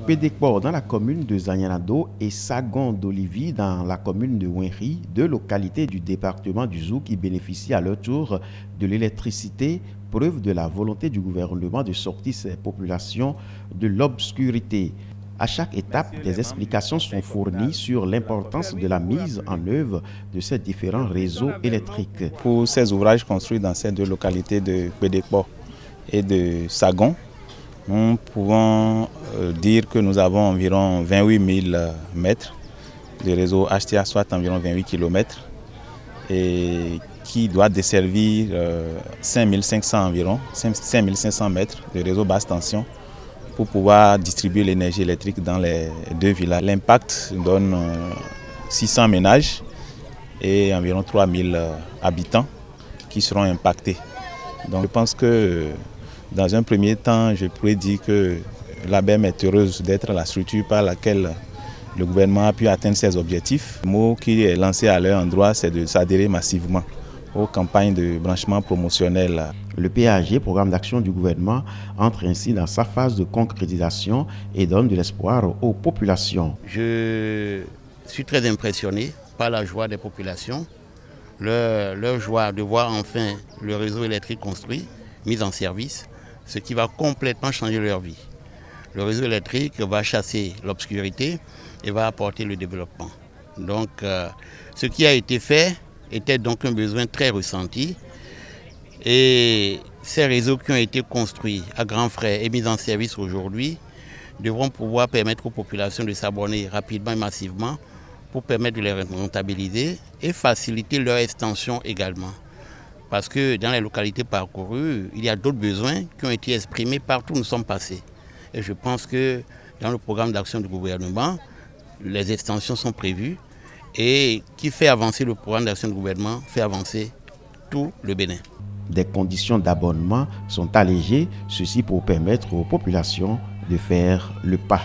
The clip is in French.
Pédécport dans la commune de Zanyanado et Sagon d'Olivier dans la commune de Wenri, deux localités du département du Zou qui bénéficient à leur tour de l'électricité, preuve de la volonté du gouvernement de sortir ces populations de l'obscurité. À chaque étape, des explications sont fournies sur l'importance de la mise en œuvre de ces différents réseaux électriques. Pour ces ouvrages construits dans ces deux localités de Pédécport et de Sagon, nous pouvons dire que nous avons environ 28 000 mètres de réseau HTA, soit environ 28 km, et qui doit desservir 5500 environ, 5500 mètres de réseau basse tension pour pouvoir distribuer l'énergie électrique dans les deux villages. L'impact donne 600 ménages et environ 3000 habitants qui seront impactés. Donc je pense que dans un premier temps, je pourrais dire que l'ABEM est heureuse d'être la structure par laquelle le gouvernement a pu atteindre ses objectifs. Le mot qui est lancé à leur endroit, c'est de s'adhérer massivement aux campagnes de branchement promotionnel. Le PAG, programme d'action du gouvernement, entre ainsi dans sa phase de concrétisation et donne de l'espoir aux populations. Je suis très impressionné par la joie des populations, leur joie de voir enfin le réseau électrique construit, mis en service, ce qui va complètement changer leur vie. Le réseau électrique va chasser l'obscurité et va apporter le développement. Donc, ce qui a été fait était donc un besoin très ressenti. Et ces réseaux qui ont été construits à grands frais et mis en service aujourd'hui devront pouvoir permettre aux populations de s'abonner rapidement et massivement pour permettre de les rentabiliser et faciliter leur extension également. Parce que dans les localités parcourues, il y a d'autres besoins qui ont été exprimés partout où nous sommes passés. Et je pense que dans le programme d'action du gouvernement, les extensions sont prévues et qui fait avancer le programme d'action du gouvernement, fait avancer tout le Bénin. Des conditions d'abonnement sont allégées, ceci pour permettre aux populations de faire le pas.